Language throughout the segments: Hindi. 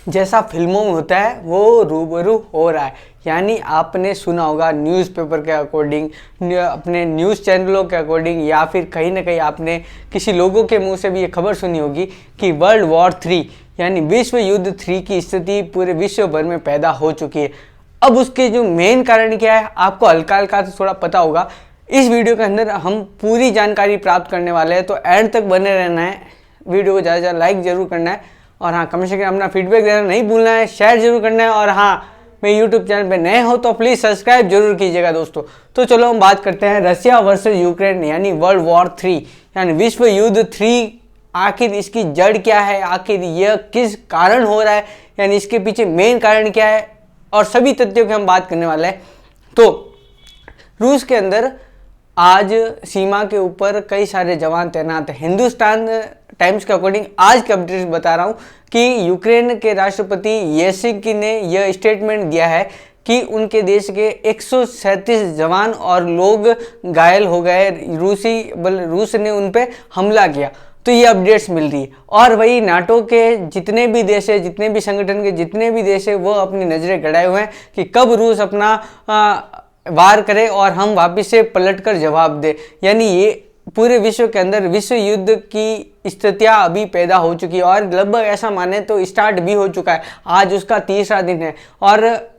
जैसा फिल्मों में होता है वो रूबरू हो रहा है। यानी आपने सुना होगा न्यूज़पेपर के अकॉर्डिंग, अपने न्यूज़ चैनलों के अकॉर्डिंग, या फिर कहीं ना कहीं आपने किसी लोगों के मुंह से भी ये खबर सुनी होगी कि वर्ल्ड वॉर 3 यानी विश्व युद्ध 3 की स्थिति पूरे विश्व भर में पैदा हो चुकी है। अब उसके जो मेन कारण क्या है आपको हल्का हल्का तो थोड़ा पता होगा। इस वीडियो के अंदर हम पूरी जानकारी प्राप्त करने वाले हैं, तो एंड तक बने रहना है। वीडियो को ज़्यादा से ज़्यादा लाइक जरूर करना है, और हाँ कमेंट सेक्शन अपना फीडबैक देना नहीं भूलना है, शेयर जरूर करना है, और हाँ मैं यूट्यूब चैनल पे नए हो तो प्लीज़ सब्सक्राइब जरूर कीजिएगा दोस्तों। तो चलो हम बात करते हैं रशिया वर्सेस यूक्रेन यानी वर्ल्ड वॉर 3 यानी विश्व युद्ध 3। आखिर इसकी जड़ क्या है, आखिर यह किस कारण हो रहा है, यानी इसके पीछे मेन कारण क्या है, और सभी तथ्यों की हम बात करने वाले हैं। तो रूस के अंदर आज सीमा के ऊपर कई सारे जवान तैनात हैं। हिंदुस्तान टाइम्स के अकॉर्डिंग आज के अपडेट बता रहा हूँ कि यूक्रेन के राष्ट्रपति येलेन्स्की ने यह स्टेटमेंट दिया है कि उनके देश के 137 जवान और लोग घायल हो गए, रूस ने उन पे हमला किया। तो ये अपडेट्स मिल रही है। और वही नाटो के जितने भी देश है, जितने भी संगठन के जितने भी देश है, वो अपनी नज़रें गड़ाए हुए हैं कि कब रूस अपना वार करे और हम वापस से पलटकर जवाब दे। यानी ये पूरे विश्व के अंदर विश्व युद्ध की स्थितियां अभी पैदा हो चुकी है, और लगभग ऐसा माने तो स्टार्ट भी हो चुका है। आज उसका 3रा दिन है, और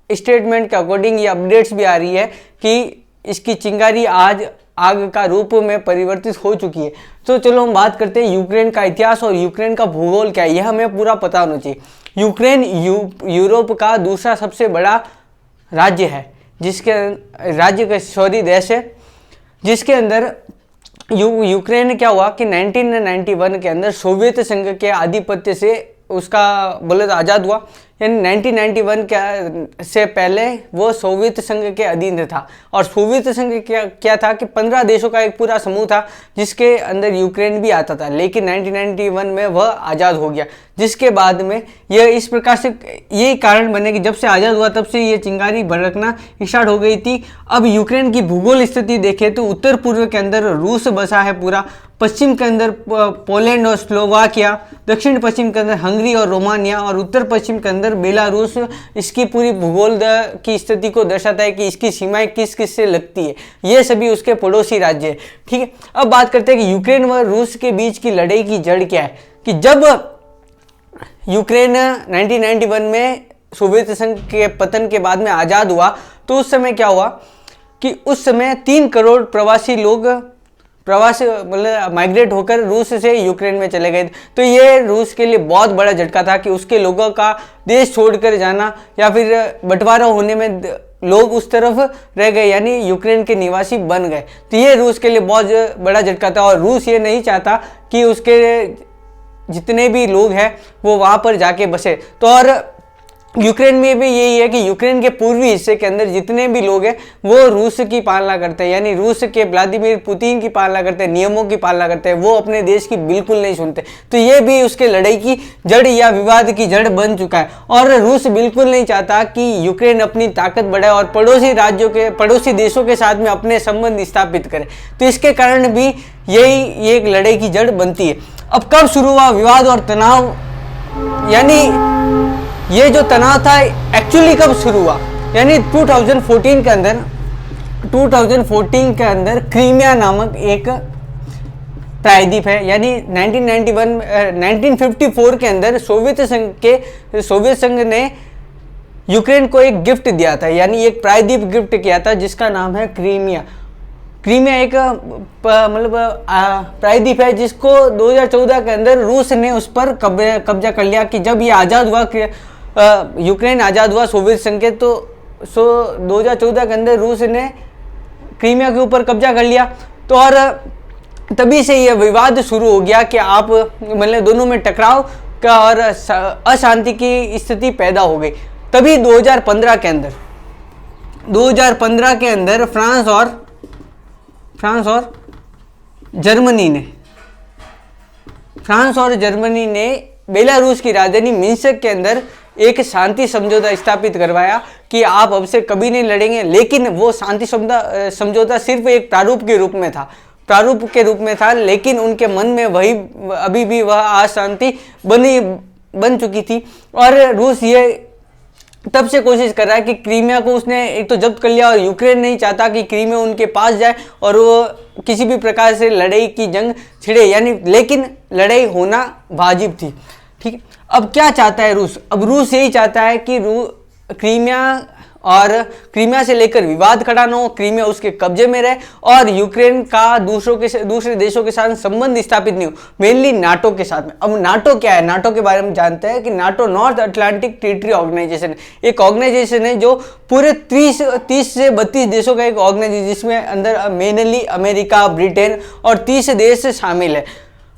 स्टेटमेंट के अकॉर्डिंग ये अपडेट्स भी आ रही है कि इसकी चिंगारी आज आग का रूप में परिवर्तित हो चुकी है। तो चलो हम बात करते हैं यूक्रेन का इतिहास और यूक्रेन का भूगोल क्या है, यह हमें पूरा पता होना चाहिए। यूक्रेन यूरोप का दूसरा सबसे बड़ा राज्य है, देश है, जिसके अंदर यूक्रेन क्या हुआ कि 1991 के अंदर सोवियत संघ के आधिपत्य से उसका बोले तो आज़ाद हुआ। यानी 1991 से पहले वो सोवियत संघ के अधीन था, और सोवियत संघ क्या था कि 15 देशों का एक पूरा समूह था जिसके अंदर यूक्रेन भी आता था। लेकिन 1991 में वह आज़ाद हो गया, जिसके बाद में यह इस प्रकार से यही कारण बने कि जब से आज़ाद हुआ तब से ये चिंगारी भड़कना स्टार्ट हो गई थी। अब यूक्रेन की भूगोल स्थिति देखें तो उत्तर पूर्व के अंदर रूस बसा है पूरा, पश्चिम के अंदर पोलैंड और स्लोवाकिया, दक्षिण पश्चिम के अंदर हंगरी और रोमानिया, और उत्तर पश्चिम के अंदर बेलारूस। इसकी पूरी भूगोल की स्थिति को दर्शाता है कि इसकी सीमाएं किस किस से लगती है। ये सभी उसके पड़ोसी राज्य है। ठीक है, अब बात करते हैं कि यूक्रेन व रूस के बीच की लड़ाई की जड़ क्या है। कि जब यूक्रेन 1991 में सोवियत संघ के पतन के बाद में आज़ाद हुआ, तो उस समय क्या हुआ कि उस समय 3 करोड़ प्रवासी लोग मतलब माइग्रेट होकर रूस से यूक्रेन में चले गए। तो ये रूस के लिए बहुत बड़ा झटका था कि उसके लोगों का देश छोड़कर जाना, या फिर बंटवारा होने में लोग उस तरफ रह गए, यानी यूक्रेन के निवासी बन गए। तो ये रूस के लिए बहुत बड़ा झटका था, और रूस ये नहीं चाहता कि उसके जितने भी लोग हैं वो वहाँ पर जाके बसे। तो और यूक्रेन में भी यही है कि यूक्रेन के पूर्वी हिस्से के अंदर जितने भी लोग हैं वो रूस की पालना करते हैं, यानी रूस के व्लादिमीर पुतिन की पालना करते हैं, नियमों की पालना करते हैं, वो अपने देश की बिल्कुल नहीं सुनते। तो ये भी उसके लड़ाई की जड़ या विवाद की जड़ बन चुका है, और रूस बिल्कुल नहीं चाहता कि यूक्रेन अपनी ताकत बढ़ाए और पड़ोसी देशों के साथ में अपने संबंध स्थापित करे। तो इसके कारण भी यही एक लड़ाई की जड़ बनती है। अब कब शुरू हुआ विवाद और तनाव, यानी ये जो तनाव था एक्चुअली कब शुरू हुआ, यानी 2014 के अंदर क्रीमिया नामक एक प्रायद्वीप है। यानी 1954 के अंदर सोवियत संघ ने यूक्रेन को एक गिफ्ट दिया था, यानी एक प्रायद्वीप गिफ्ट किया था जिसका नाम है क्रीमिया। क्रीमिया एक मतलब प्रायद्वीप है जिसको 2014 के अंदर रूस ने उस पर कब्जा कर लिया। कि जब ये आज़ाद हुआ, यूक्रेन आज़ाद हुआ सोवियत संघ के, तो 2014 के अंदर रूस ने क्रीमिया के ऊपर कब्जा कर लिया। तो और तभी से यह विवाद शुरू हो गया कि आप मतलब दोनों में टकराव का और अशांति की स्थिति पैदा हो गई। तभी 2015 के अंदर फ्रांस और जर्मनी ने बेलारूस की राजधानी मिन्स्क के अंदर एक शांति समझौता स्थापित करवाया कि आप अब से कभी नहीं लड़ेंगे। लेकिन वो शांति समझौता सिर्फ एक प्रारूप के रूप में था, लेकिन उनके मन में वही अभी भी वह अशांति बनी बन चुकी थी और रूस ये तब से कोशिश कर रहा है कि क्रीमिया को उसने एक तो जब्त कर लिया और यूक्रेन नहीं चाहता कि क्रीमिया उनके पास जाए और वो किसी भी प्रकार से लड़ाई की जंग छिड़े, यानी लेकिन लड़ाई होना वाजिब थी। ठीक है, अब क्या चाहता है रूस? अब रूस यही चाहता है कि क्रीमिया से लेकर विवाद खड़ा न हो, क्रीमिया उसके कब्जे में रहे और यूक्रेन का दूसरे देशों के साथ संबंध स्थापित नहीं हो, मेनली नाटो के साथ में। अब नाटो क्या है? नाटो के बारे में जानते हैं कि NATO north Atlantic treaty organisation है। एक ऑर्गेनाइजेशन है जो पूरे 30 से 32 देशों का एक ऑर्गेनाइजेशन, जिसमें अंदर मेनली अमेरिका, ब्रिटेन और 30 देश शामिल है।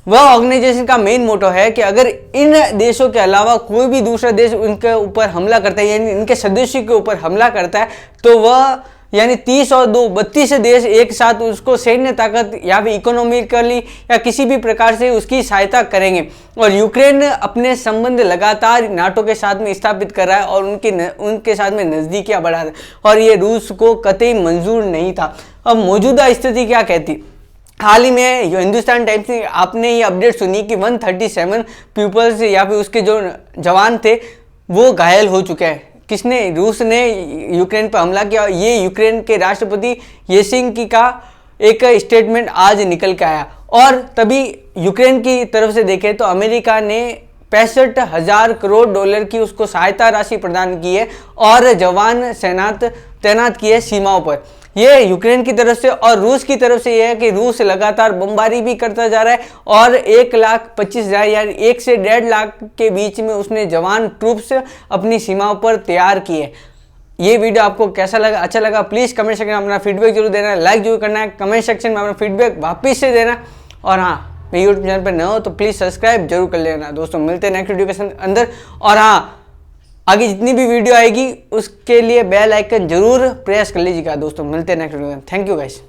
वह ऑर्गेनाइजेशन का मेन मोटो है कि अगर इन देशों के अलावा कोई भी दूसरा देश उनके ऊपर हमला करता है, यानी इनके सदस्यों के ऊपर हमला करता है, तो वह यानी 30 और 2 32 देश एक साथ उसको सैन्य ताकत या फिर इकोनॉमिकली या किसी भी प्रकार से उसकी सहायता करेंगे। और यूक्रेन अपने संबंध लगातार नाटो के साथ में स्थापित कर रहा है और उनके साथ में नज़दीकियाँ बढ़ा रहा है और ये रूस को कतई मंजूर नहीं था। अब मौजूदा स्थिति क्या कहती? हाल ही में हिंदुस्तान टाइम्स में आपने ये अपडेट सुनी कि 137 पीपल्स या फिर उसके जो जवान थे वो घायल हो चुके हैं। किसने? रूस ने यूक्रेन पर हमला किया। ये यूक्रेन के राष्ट्रपति येलेन्स्की का एक स्टेटमेंट आज निकल के आया। और तभी यूक्रेन की तरफ से देखें तो अमेरिका ने 65,000 करोड़ डॉलर की उसको सहायता राशि प्रदान की है और जवान तैनात किए सीमाओं पर। ये यूक्रेन की तरफ से। और रूस की तरफ से यह है कि रूस लगातार बमबारी भी करता जा रहा है और 1,25,000 यानी 1 से 1.5 लाख के बीच में उसने जवान ट्रूप्स अपनी सीमाओं पर तैयार किए। ये वीडियो आपको कैसा लगा? अच्छा लगा प्लीज़ कमेंट सेक्शन में अपना फीडबैक जरूर देना है, लाइक जरूर करना है, कमेंट सेक्शन में अपना फीडबैक वापिस से देना। और हाँ, मेरे यूट्यूब चैनल पर न हो तो प्लीज़ सब्सक्राइब जरूर कर लेना। दोस्तों मिलते हैं नेक्स्ट वीडियो के अंदर। और हाँ, आगे जितनी भी वीडियो आएगी उसके लिए बेल आइकन जरूर प्रेस कर लीजिएगा। दोस्तों मिलते हैं नेक्स्ट वीडियो में। Thank you guys.